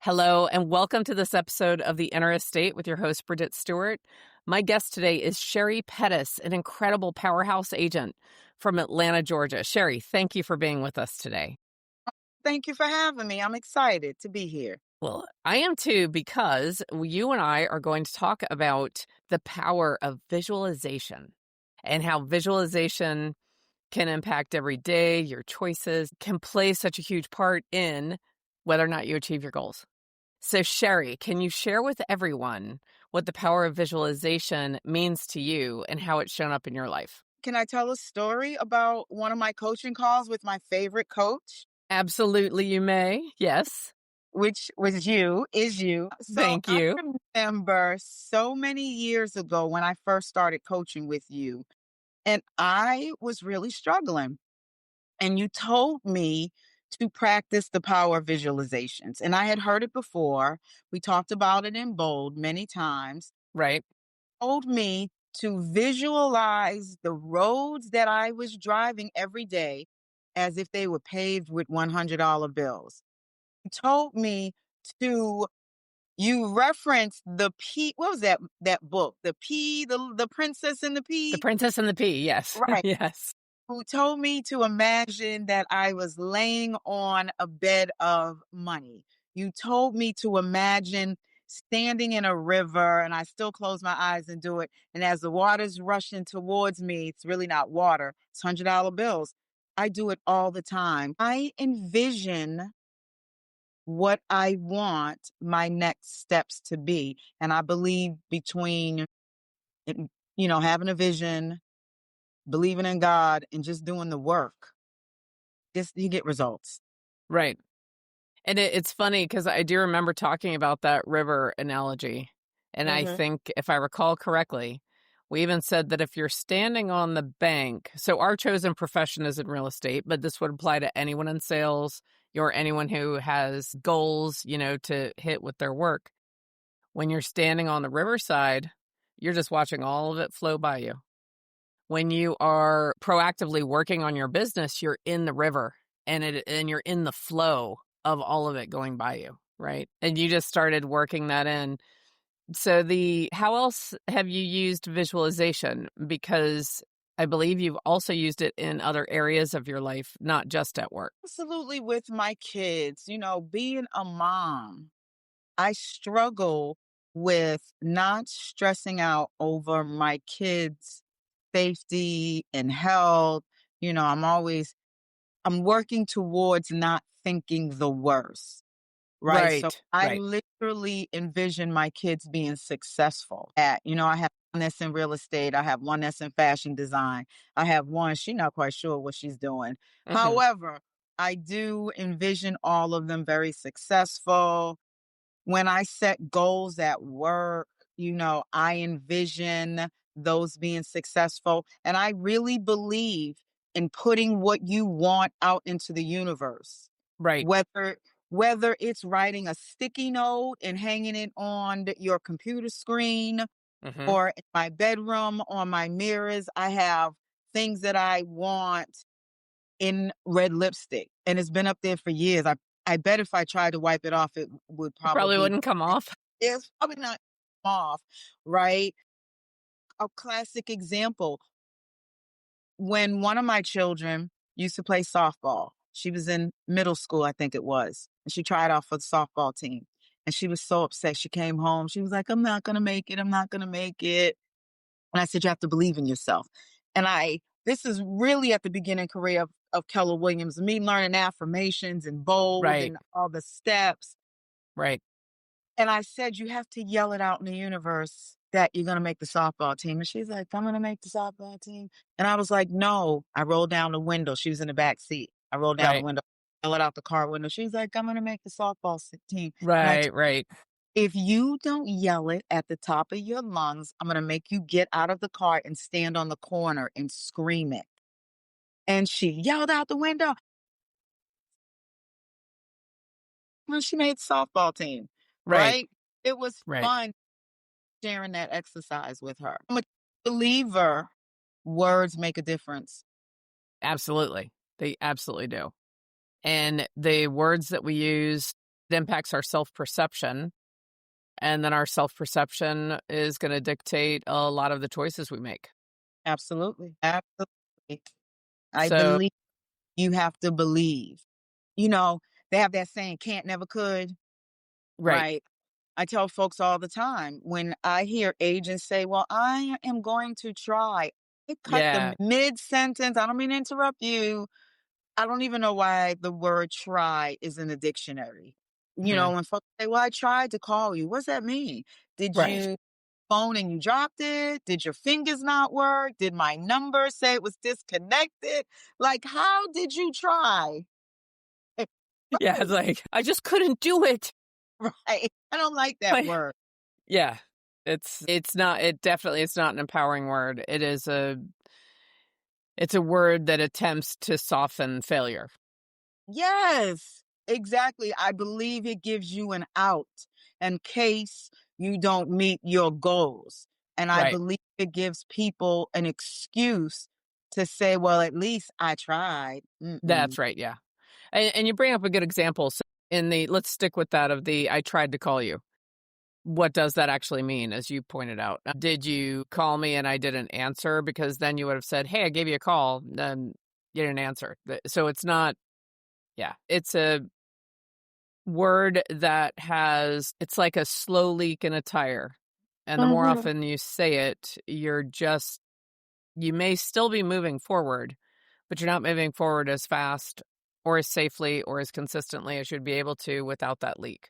Hello, and welcome to this episode of The Inner Estate with your host, Bridget Stuart. My guest today is Sheri Pettus, an incredible powerhouse agent from Atlanta, Georgia. Sheri, thank you for being with us today. Thank you for having me. I'm excited to be here. Well, I am too, because you and I are going to talk about the power of visualization and how visualization can impact every day. Your choices can play such a huge part in whether or not you achieve your goals. So, Sheri, can you share with everyone what the power of visualization means to you and how it's shown up in your life? Can I tell a story about one of my coaching calls with my favorite coach? Absolutely, you may. Yes. Which was you, is you. So Thank I you. remember so many years ago when I first started coaching with you, and I was really struggling. And you told me to practice the power of visualizations. And I had heard it before. We talked about it in bold many times. Right. Told me to visualize the roads that I was driving every day as if they were paved with $100 bills. You told me to you referenced the P, what was that book? The Princess and the The Pea? Princess and the Pea. Yes. Right. Yes. Who told me to imagine that I was laying on a bed of money. You told me to imagine standing in a river, and I still close my eyes and do it. And as the water's rushing towards me, it's really not water, it's $100 bills. I do it all the time. I envision what I want my next steps to be. And I believe between, having a vision, believing in God, and just doing the work, just you get results. Right. And it's funny because I do remember talking about that river analogy. And I Mhm. think, if I recall correctly, we even said that if you're standing on the bank, so our chosen profession is in real estate, but this would apply to anyone in sales or anyone who has goals, to hit with their work. When you're standing on the riverside, you're just watching all of it flow by you. When you are proactively working on your business, you're in the river and you're in the flow of all of it going by you, right? And you just started working that in. So how else have you used visualization? Because I believe you've also used it in other areas of your life, not just at work. Absolutely, with my kids, being a mom, I struggle with not stressing out over my kids' safety and health. I'm working towards not thinking the worst. Right. So Right, I right. literally envision my kids being successful I have one that's in real estate. I have one that's in fashion design. I have one, she's not quite sure what she's doing. Hmm. However, I do envision all of them very successful. When I set goals at work, I envision those being successful. And I really believe in putting what you want out into the universe, Right. whether it's writing a sticky note and hanging it on your computer screen, Hmm. or in my bedroom on my mirrors. I have things that I want in red lipstick, and it's been up there for years. I bet if I tried to wipe it off, it would Probably probably wouldn't come off. it's probably not off, right? A classic example, when one of my children used to play softball, she was in middle school, I think it was, and she tried out for the softball team. And she was so upset. She came home. She was like, I'm not going to make it. I'm not going to make it. And I said, you have to believe in yourself. And this is really at the beginning career of Keller Williams, me learning affirmations and bold Right, and all the steps. right. And I said, you have to yell it out in the universe that you're going to make the softball team. And she's like, I'm going to make the softball team. And I was like, no. I rolled down the window. She was in the back seat. I rolled down the Right. window, yell it out the car window. She's like, I'm going to make the softball team. And Right, right. if you don't yell it at the top of your lungs, I'm going to make you get out of the car and stand on the corner and scream it. And she yelled out the window. Well, she made the softball team, Right, right? It was right. fun sharing that exercise with her. I'm a believer words make a difference. Absolutely. They absolutely do. And the words that we use It impacts our self-perception, and then our self-perception is gonna dictate a lot of the choices we make. Absolutely. Absolutely. I So believe you have to believe. You know, they have that saying, can't, never could, right. right? I tell folks all the time when I hear agents say, well, I am going to try. I cut the Yeah. mid sentence. I don't mean to interrupt you. I don't even know why the word try is in the dictionary. Mhm. When folks say, well, I tried to call you, what's that mean? Did Right. you phone and you dropped it? Did your fingers not work? Did my number say it was disconnected? Like, how did you try? Yeah, it's like, "I just couldn't do it." Right. I don't like that Like word. yeah. It's not it definitely it's not an empowering word. It's a word that attempts to soften failure. Yes, exactly. I believe it gives you an out in case you don't meet your goals. And I Right. believe it gives people an excuse to say, well, at least I tried. Mm-mm. That's right, yeah. And you bring up a good example. So in the let's stick with that of the "I tried to call you." What does that actually mean, as you pointed out? Did you call me and I didn't answer? Because then you would have said, "Hey, I gave you a call," then you didn't answer. So it's not yeah, it's a word that has it's like a slow leak in a tire, and the more Mhm. often you say it, you may still be moving forward, but you're not moving forward as fast or as safely or as consistently as you'd be able to without that leak.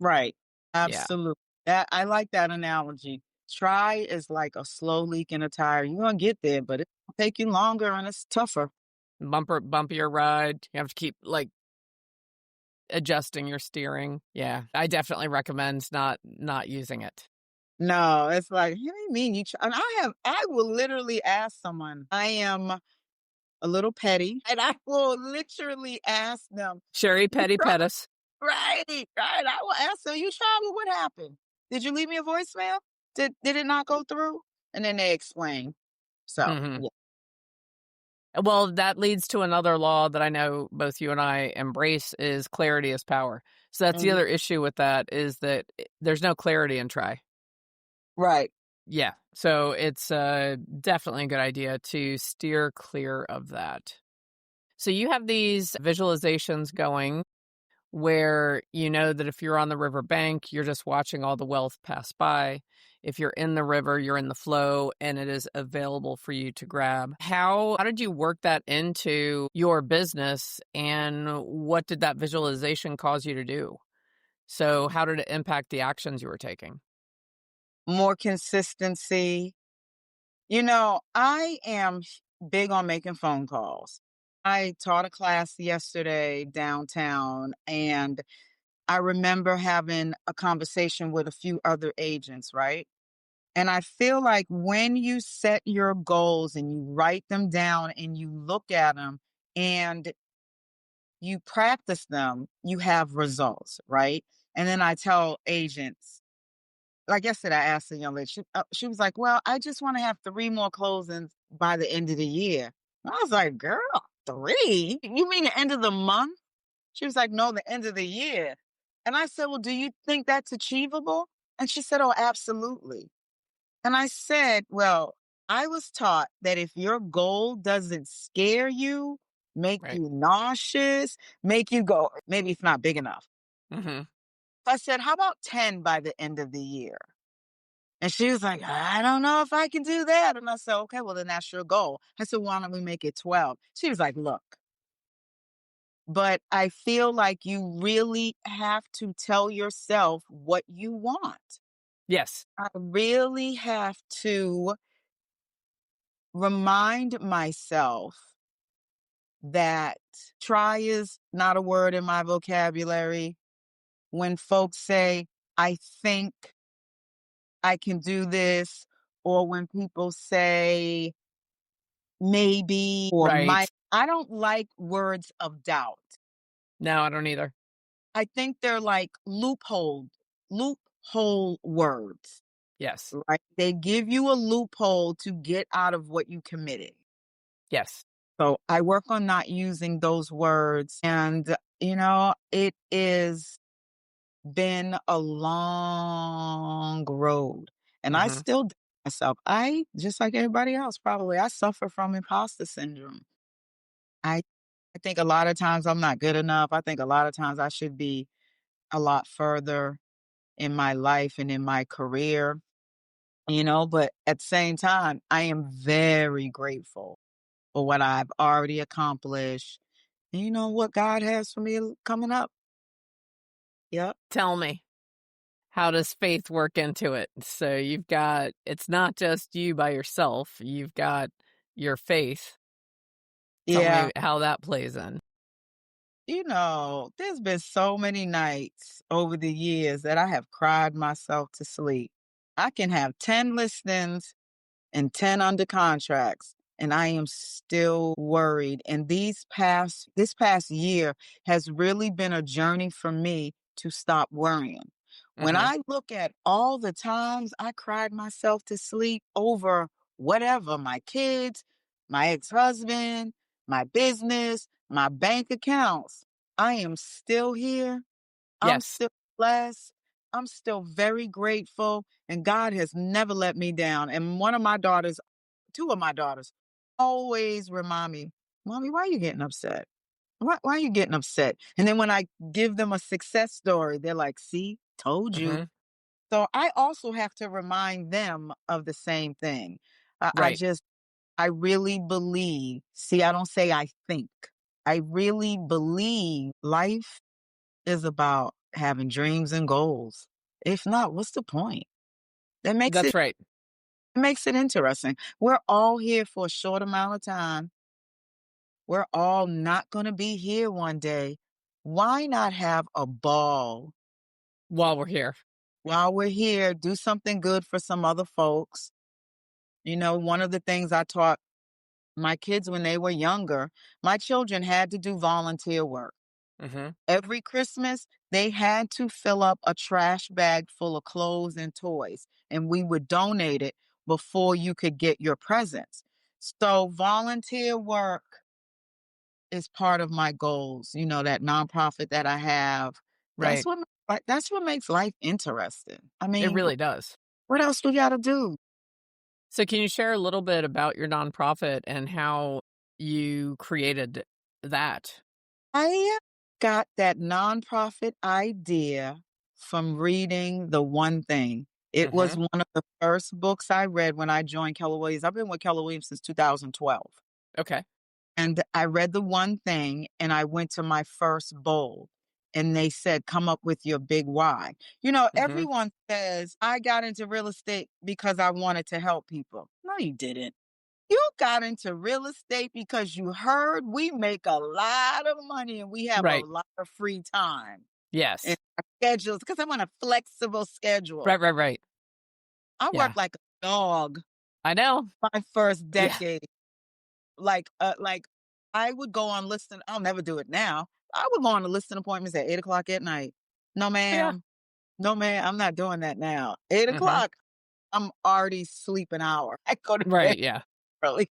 Right. Yeah. Absolutely. That I like that analogy. Try is like a slow leak in a tire. You're gonna get there, but it'll take you longer and it's tougher. Bumpier ride. You have to keep, like, adjusting your steering. Yeah, I definitely recommend not using it. No, it's like, you know what I mean? And I will literally ask someone, I am a little petty, and I will literally ask them, Sheri you try, Pettus. right, right. I will ask them, you travel, what happened? Did you leave me a voicemail? Did it not go through? And then they explain. So Mhm. yeah. Well, that leads to another law that I know both you and I embrace is clarity is power. So that's the Mhm. other issue with that is that there's no clarity in try. Right. Yeah. So it's definitely a good idea to steer clear of that. So you have these visualizations going where you know that if you're on the river bank, you're just watching all the wealth pass by. If you're in the river, you're in the flow and it is available for you to grab. How did you work that into your business and what did that visualization cause you to do? So how did it impact the actions you were taking? More consistency. I am big on making phone calls. I taught a class yesterday downtown, and I remember having a conversation with a few other agents, right? And I feel like when you set your goals and you write them down and you look at them and you practice them, you have results, right? And then I tell agents, like yesterday, I asked a young lady, she was like, well, I just want to have three more closings by the end of the year. And I was like, girl, three? You mean the end of the month? She was like, no, the end of the year. And I said, well, do you think that's achievable? And she said, oh, absolutely. And I said, well, I was taught that if your goal doesn't scare you, make Right. you nauseous, make you go, maybe it's not big enough. Mhm. I said, how about 10 by the end of the year? And she was like, I don't know if I can do that. And I said, okay, well, then that's your goal. I said, why don't we make it 12? She was like, look, but I feel like you really have to tell yourself what you want. Yes. I really have to remind myself that try is not a word in my vocabulary. When folks say, I think I can do this, or when people say maybe or Right. might, I don't like words of doubt. No, I don't either. I think they're like loophole words, Yes. right? They give you a loophole to get out of what you committed. Yes. So I work on not using those words. And, it is. been a long road, and I Mhm. still doubt myself. I, just like everybody else, probably, I suffer from imposter syndrome. I I think a lot of times I'm not good enough. I think a lot of times I should be a lot further in my life and in my career, but at the same time, I am very grateful for what I've already accomplished. And you know what God has for me coming up. Yep. Tell me, how does faith work into it? So you've got it's not just you by yourself, you've got your faith. Tell Yeah. me how that plays in. There's been so many nights over the years that I have cried myself to sleep. I can have 10 listings and 10 under contracts, and I am still worried. And this past year has really been a journey for me to stop worrying. When Mhm. I look at all the times I cried myself to sleep over whatever, my kids, my ex-husband, my business, my bank accounts, I am still here. I'm Yes. still blessed. I'm still very grateful, and God has never let me down. And two of my daughters always remind me, Mommy, why are you getting upset? Why are you getting upset? And then when I give them a success story, they're like, see, told you. Mhm. So I also have to remind them of the same thing. Right. I really believe, see, I don't say I think, I really believe life is about having dreams and goals. If not, what's the point? That makes That's it right. makes it interesting. We're all here for a short amount of time. We're all not going to be here one day. Why not have a ball While we're here. while we're here? Do something good for some other folks. One of the things I taught my kids when they were younger, my children had to do volunteer work. Mhm. Every Christmas, they had to fill up a trash bag full of clothes and toys, and we would donate it before you could get your presents. So, volunteer work is part of my goals. That nonprofit that I have. That's Right. that's what makes life interesting. I It mean, really does. what else we got to do? So can you share a little bit about your nonprofit and how you created that? I got that nonprofit idea from reading The One Thing. It was Mhm. one of the first books I read when I joined Keller Williams. I've been with Keller Williams since 2012. Okay. And I read The One Thing and I went to my first bowl. And they said, come up with your big why. Mhm. Everyone says, I got into real estate because I wanted to help people. No, you didn't. You got into real estate because you heard we make a lot of money and we have a Right. lot of free time and Yes. our schedules because I'm on a flexible schedule. Right, right, right. I Yeah. worked like a dog I know. my first Yeah. decade. Like I would go on listing. I'll never do it now. I would go on the listing appointments at 8 o'clock at night. No, Yeah. ma'am. No, ma'am. I'm not doing that now. Eight Mhm. o'clock. I'm already sleep an hour. I go to bed Right, yeah. early.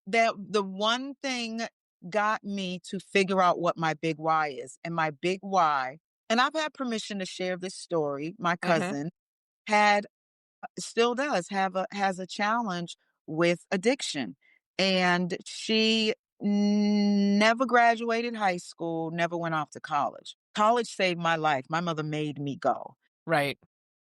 That the one thing got me to figure out what my big why is. And my big why, and I've had permission to share this story. My Mhm. cousin had still does have a has a challenge with addiction. And she never graduated high school, never went off to college. College saved my life. My mother made me go. Right.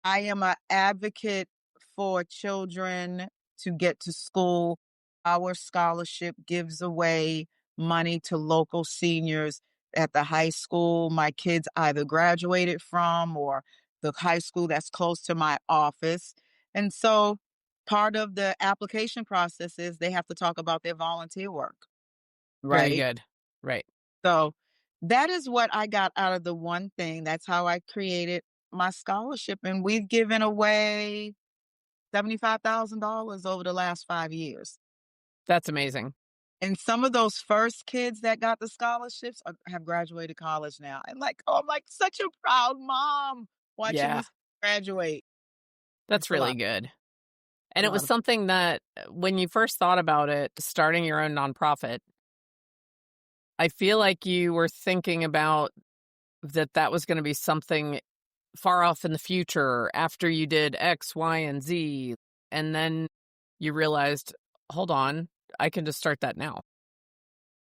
I am an advocate for children to get to school. Our scholarship gives away money to local seniors at the high school my kids either graduated from or the high school that's close to my office. And so part of the application process is they have to talk about their volunteer work, Very right? good. Right. So that is what I got out of the one thing. That's how I created my scholarship. And we've given away $75,000 over the last 5 years. That's amazing. And some of those first kids that got the scholarships have graduated college now. And I'm like such a proud mom watching Yeah. these graduate. That's It's a really lot, good. a And it was lot of, something that when you first thought about it, starting your own nonprofit, I feel like you were thinking about that was gonna be something far off in the future after you did X, Y, and Z. And then you realized, hold on, I can just start that now.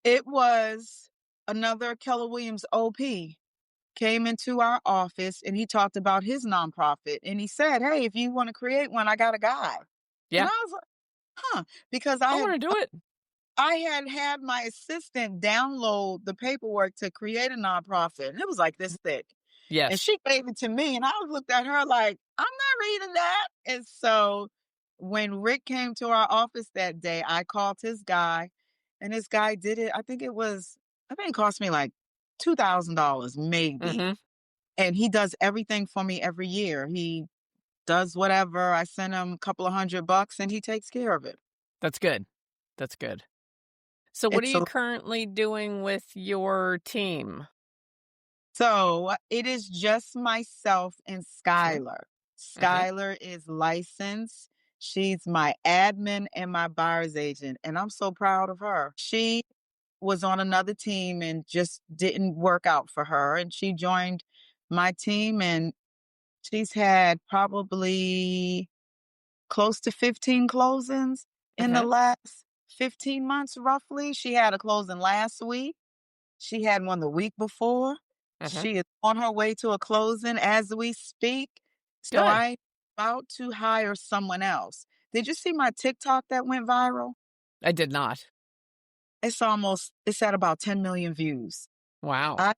It was another Keller Williams OP came into our office and he talked about his nonprofit. And he said, hey, if you want to create one, I got a guy. And Yeah, I was like, huh, because I want to do it. I had my assistant download the paperwork to create a nonprofit. And it was like this thick. And Yes. she gave it to me. And I looked at her like, I'm not reading that. And so when Rick came to our office that day, I called his guy. And this guy did it. I think it cost me like $2,000 maybe. Hmm. And he does everything for me every year. He does whatever. I send him a couple of $100 and he takes care of it. That's good. That's good. So what are It's you a currently doing with your team? So it is just myself and Okay. Skylar. Hmm. Skylar is licensed. She's my admin and my buyer's agent, and I'm so proud of her. She was on another team and just didn't work out for her, and she joined my team, and she's had probably close to 15 closings in the Okay. last 15 months, roughly. She had a closing last week. She had one the week before. Hmm. She is on her way to a closing as we speak. So Good. I'm about to hire someone else. Did you see my TikTok that went viral? I did not. It's at about 10 million views. Wow. I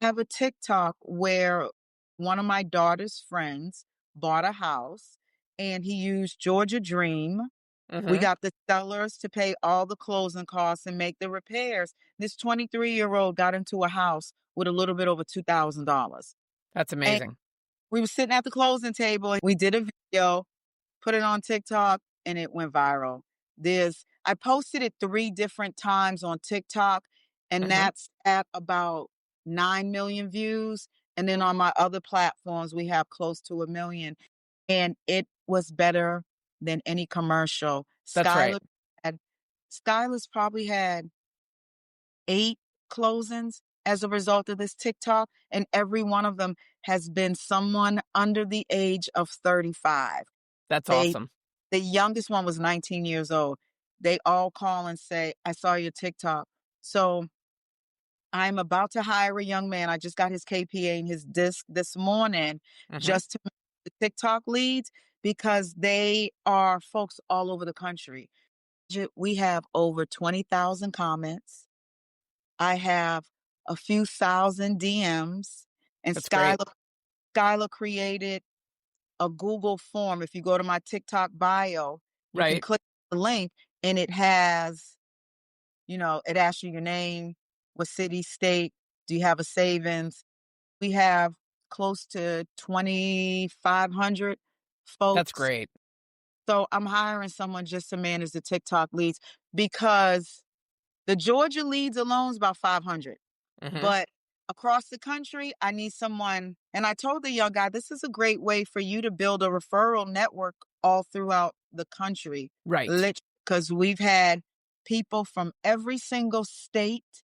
have a TikTok where one of my daughter's friends bought a house and he used Georgia Dream. We Hmm. got the sellers to pay all the closing costs and make the repairs. This 23-year-old got into a house with a little bit over $2,000. That's And amazing. we were sitting at the closing table and we did a video, put it on TikTok, and it went viral. I posted it 3 different times on TikTok, and Hmm. that's at about 9 million views. And then on my other platforms, we have close to 1 million. And it was better than any commercial. That's right. Had Skylar's probably had 8 closings as a result of this TikTok, and every one of them has been someone under the age of 35. That's They awesome. the youngest one was 19 years old. They all call and say, "I saw your TikTok." So I'm about to hire a young man. I just got his KPA and his disc this morning Hmm. just to make the TikTok leads because they are folks all over the country. We have over 20,000 comments. I have a few thousand DMs, and That's great. Skylar created a Google form. If you go to my TikTok bio, you can Right. click the link and it has, it asks you your name, what city, state, do you have a savings? We have close to 2,500 That's folks. great. So I'm hiring someone just to manage the TikTok leads because the Georgia leads alone is about 500. Hmm. But across the country, I need someone. And I told the young guy, this is a great way for you to build a referral network all throughout the country. Right. Because we've had people from every single state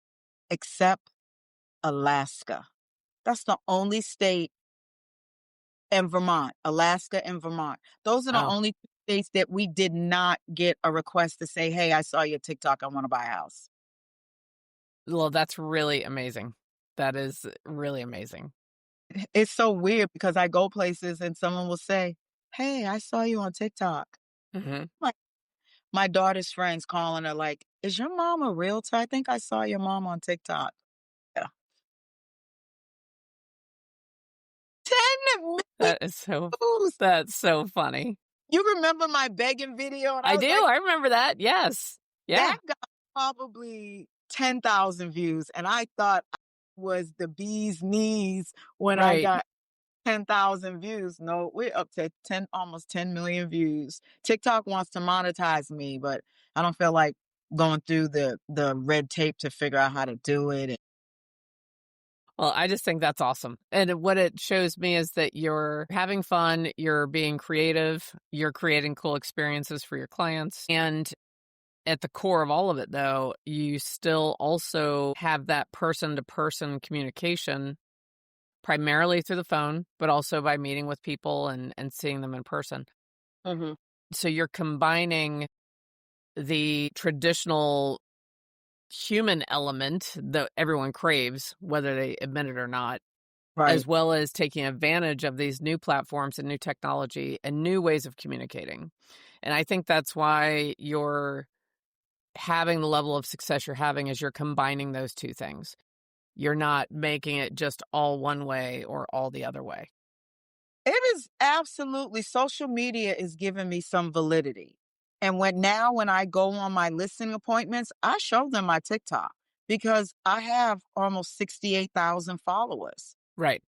except Alaska. That's the only state, and Vermont, Alaska and Vermont. Those are the Oh, only 2 states that we did not get a request to say, hey, I saw your TikTok. I want to buy a house. well, that's really amazing. That is really amazing. It's so weird because I go places and someone will say, "Hey, I saw you on TikTok." Hmm. Like my daughter's friends calling her like, "Is your mom a realtor? I think I saw your mom on TikTok." Yeah. 10 That is so, views. that's so funny. You remember my begging video? And I I was do. like, I remember that. Yes. Yeah. that got probably 10,000 views. And I thought I was the bee's knees when I Right. got 10,000 views. No, we're up to almost 10 million views. TikTok wants to monetize me, but I don't feel like going through the red tape to figure out how to do it. Well, I just think that's awesome. And what it shows me is that you're having fun, you're being creative, you're creating cool experiences for your clients. And at the core of all of it, though, you still also have that person to person communication primarily through the phone, but also by meeting with people and seeing them in person. Hmm. So you're combining the traditional human element that everyone craves, whether they admit it or not, as Right. well as taking advantage of these new platforms and new technology and new ways of communicating. And I think that's why you're having the level of success you're having is you're combining those two things. You're not making it just all one way or all the other way. It is absolutely social media is giving me some validity. And when I go on my listing appointments, I show them my TikTok because I have almost 68,000 followers. Right.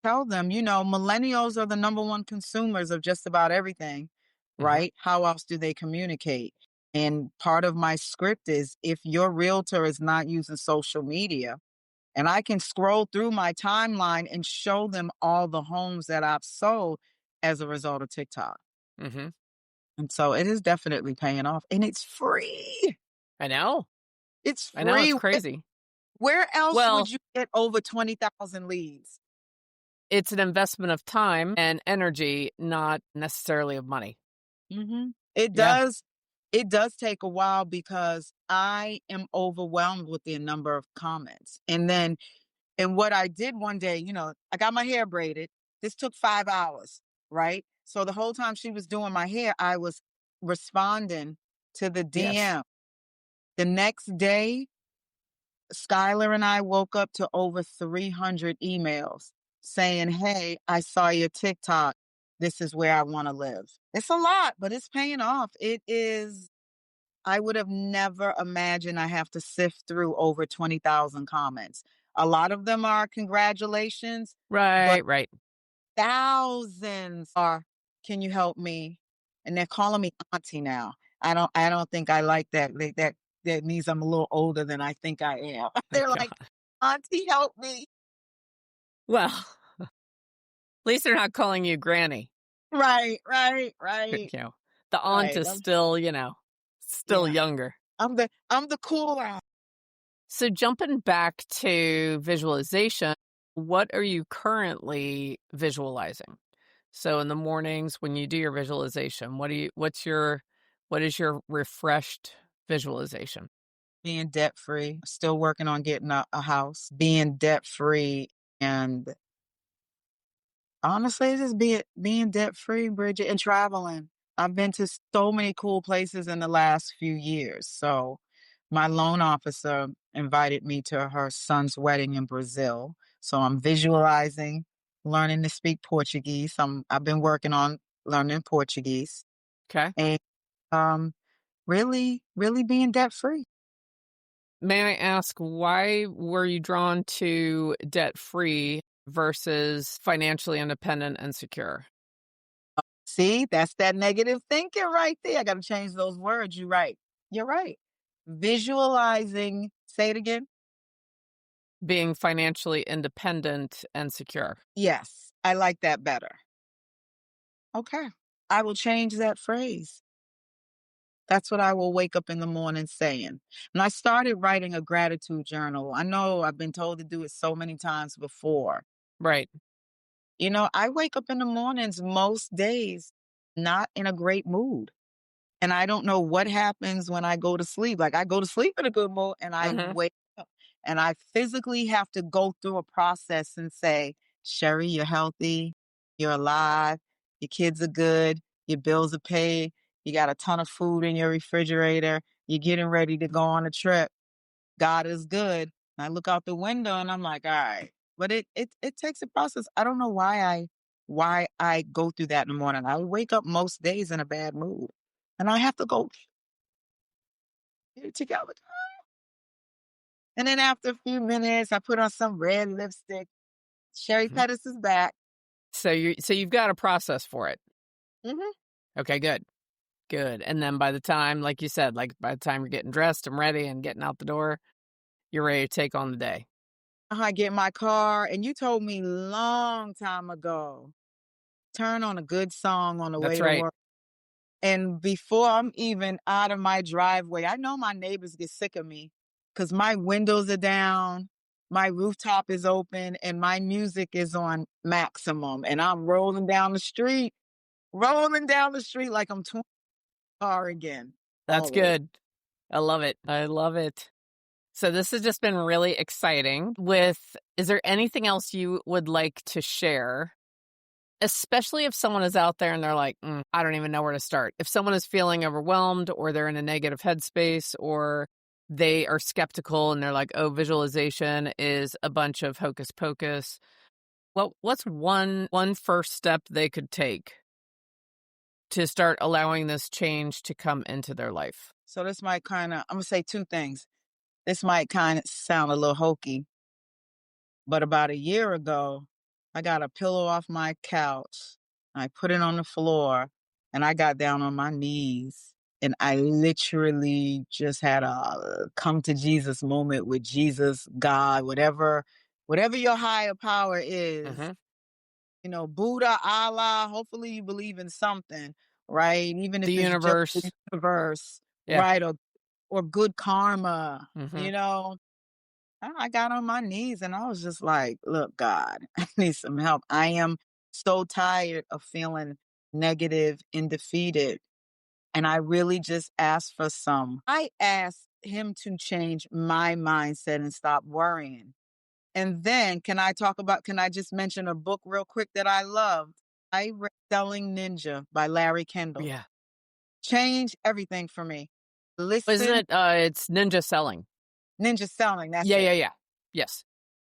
Tell them, millennials are the number one consumers of just about everything, Hmm. right? How else do they communicate? And part of my script is if your realtor is not using social media, and I can scroll through my timeline and show them all the homes that I've sold as a result of TikTok. Hmm. And so it is definitely paying off. And it's free. I know. It's I know. free. It's crazy. Where else would Well, you get over 20,000 leads? it's an investment of time and energy, not necessarily of money. Hmm. It Yeah. does. It does take a while because I am overwhelmed with the number of comments. And what I did one day, I got my hair braided. This took 5 hours, right? So the whole time she was doing my hair, I was responding to the Yes. DM. The next day, Skylar and I woke up to over 300 emails saying, "Hey, I saw your TikTok. This is where I want to live." It's a lot, but it's paying off. It is. I would have never imagined I have to sift through over 20,000 comments. A lot of them are congratulations, but Right. Right. thousands are, "Can you help me?" And they're calling me auntie now. I don't think I like that. That means I'm a little older than I think I am. My They're like, God. "Auntie, help me." Well, at least they're not calling you granny. Right, right, You right, know, the aunt right. is still, still Yeah. younger. I'm the cool aunt. So jumping back to visualization, what are you currently visualizing? So in the mornings when you do your visualization, what is your refreshed visualization? Being debt free. Still working on getting a house. Being debt free and honestly, just being debt free, Bridget, and traveling. I've been to so many cool places in the last few years. So, my loan officer invited me to her son's wedding in Brazil. So, I'm visualizing learning to speak Portuguese. I've been working on learning Portuguese Okay. and um, really, really being debt free. May I ask why were you drawn to debt free versus financially independent and secure? See, that's that negative thinking right there. I got to change those words. You're right. You're right. Visualizing, say it again. Being financially independent and secure. Yes, I like that better. Okay. I will change that phrase. That's what I will wake up in the morning saying. And I started writing a gratitude journal. I know I've been told to do it so many times before. Right. I wake up in the mornings most days not in a great mood. And I don't know what happens when I go to sleep. Like I go to sleep in a good mood and I Mhm. wake up and I physically have to go through a process and say, "Sheri, you're healthy, you're alive, your kids are good, your bills are paid, you got a ton of food in your refrigerator, you're getting ready to go on a trip. God is good." And I look out the window and I'm like, all right. But it takes a process. I don't know why I go through that in the morning. I wake up most days in a bad mood. And I have to go get it together. And then after a few minutes, I put on some red lipstick. Sheri Mhm. Pettus is back. So you've got a process for it. Hmm. Okay, good. Good. And then by the time, like you said, like by the time you're getting dressed and ready and getting out the door, you're ready to take on the day. I get in my car, and you told me long time ago, turn on a good song on the That's way to right. work. And before I'm even out of my driveway, I know my neighbors get sick of me because my windows are down. my rooftop is open and my music is on maximum and I'm rolling down the street like I'm 20 car again. That's Always. good. I love it. I love it. So this has just been really exciting. Is there anything else you would like to share? Especially if someone is out there and they're like, I don't even know where to start. If someone is feeling overwhelmed or they're in a negative headspace or they are skeptical and they're like, oh, visualization is a bunch of hocus pocus. What's one first step they could take to start allowing this change to come into their life? So this might kind of, I'm going to say two things. This might kind of sound a little hokey, but about a year ago, I got a pillow off my couch. I put it on the floor and I got down on my knees and I literally just had a come to Jesus moment with Jesus, God, whatever your higher power is, Mm-hmm. Buddha, Allah, hopefully you believe in something, right? Even if The it's just the universe. universe, Yeah. right? Or good karma, Mm-hmm. I got on my knees and I was just like, look, God, I need some help. I am so tired of feeling negative and defeated. And I really just asked for I asked him to change my mindset and stop worrying. And then can I just mention a book real quick that I loved? I read Selling Ninja by Larry Kendall. Yeah. Change everything for me. Isn't Listen, it? It's ninja selling. Ninja Selling, that's Yeah, it. yeah, yeah. Yes.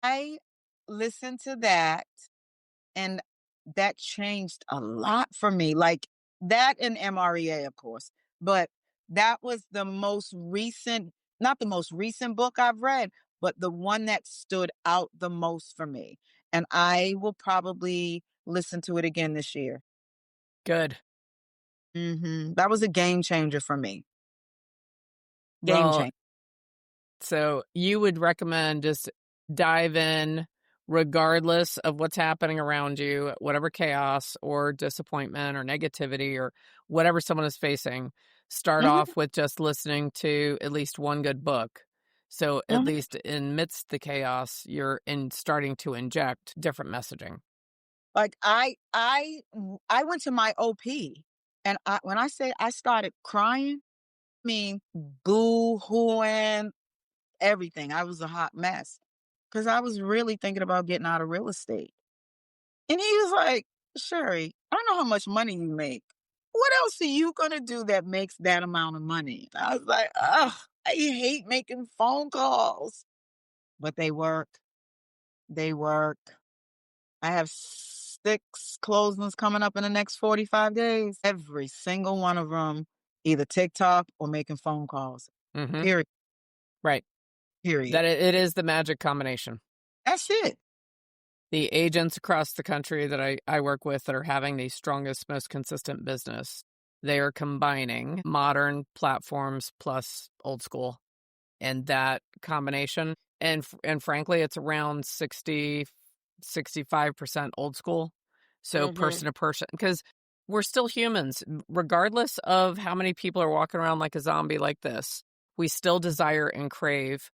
I listened to that and that changed a lot for me. Like that and MREA, of course. But that was not the most recent book I've read, but the one that stood out the most for me. And I will probably listen to it again this year. Good. That was a game changer for me. Game Well, changer. so you would recommend just dive in regardless of what's happening around you, whatever chaos or disappointment or negativity or whatever someone is facing. Start Mhm, off with just listening to at least one good book. So at mhm. least amidst the chaos, you're starting to inject different messaging. Like I went to my OP and when I say I started crying, I mean boo-hooing, everything. I was a hot mess because I was really thinking about getting out of real estate. And he was like, Sheri, I don't know how much money you make. What else are you going to do that makes that amount of money? I was like, ugh, I hate making phone calls. But they work. They work. I have 6 closings coming up in the next 45 days. Every single one of them, either TikTok or making phone calls. Mm-hmm. Period. Right. Period. That it is the magic combination. That's it. The agents across the country that I work with that are having the strongest, most consistent business, they are combining modern platforms plus old school. And that combination, and frankly, it's around 65% old school. So Hmm. person to person, because we're still humans, regardless of how many people are walking around like a zombie like this, we still desire and crave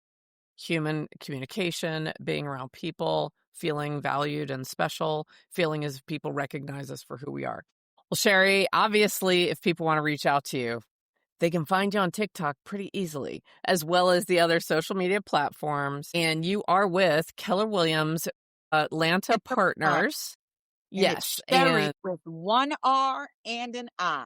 human communication, being around people, feeling valued and special, feeling as if people recognize us for who we are. Well, Sheri, obviously, if people want to reach out to you, they can find you on TikTok pretty easily, as well as the other social media platforms. And you are with Keller Williams Atlanta Partners. And Yes. it's Sheri And with one R and an I.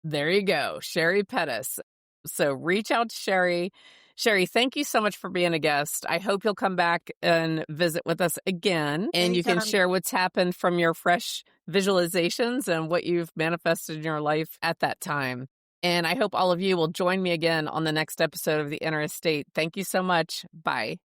there you go, Sheri Pettus. So reach out to Sheri. Sheri, thank you so much for being a guest. I hope you'll come back and visit with us again, and you can Anytime. share what's happened from your fresh visualizations and what you've manifested in your life at that time. And I hope all of you will join me again on the next episode of The Inner Estate. Thank you so much. Bye.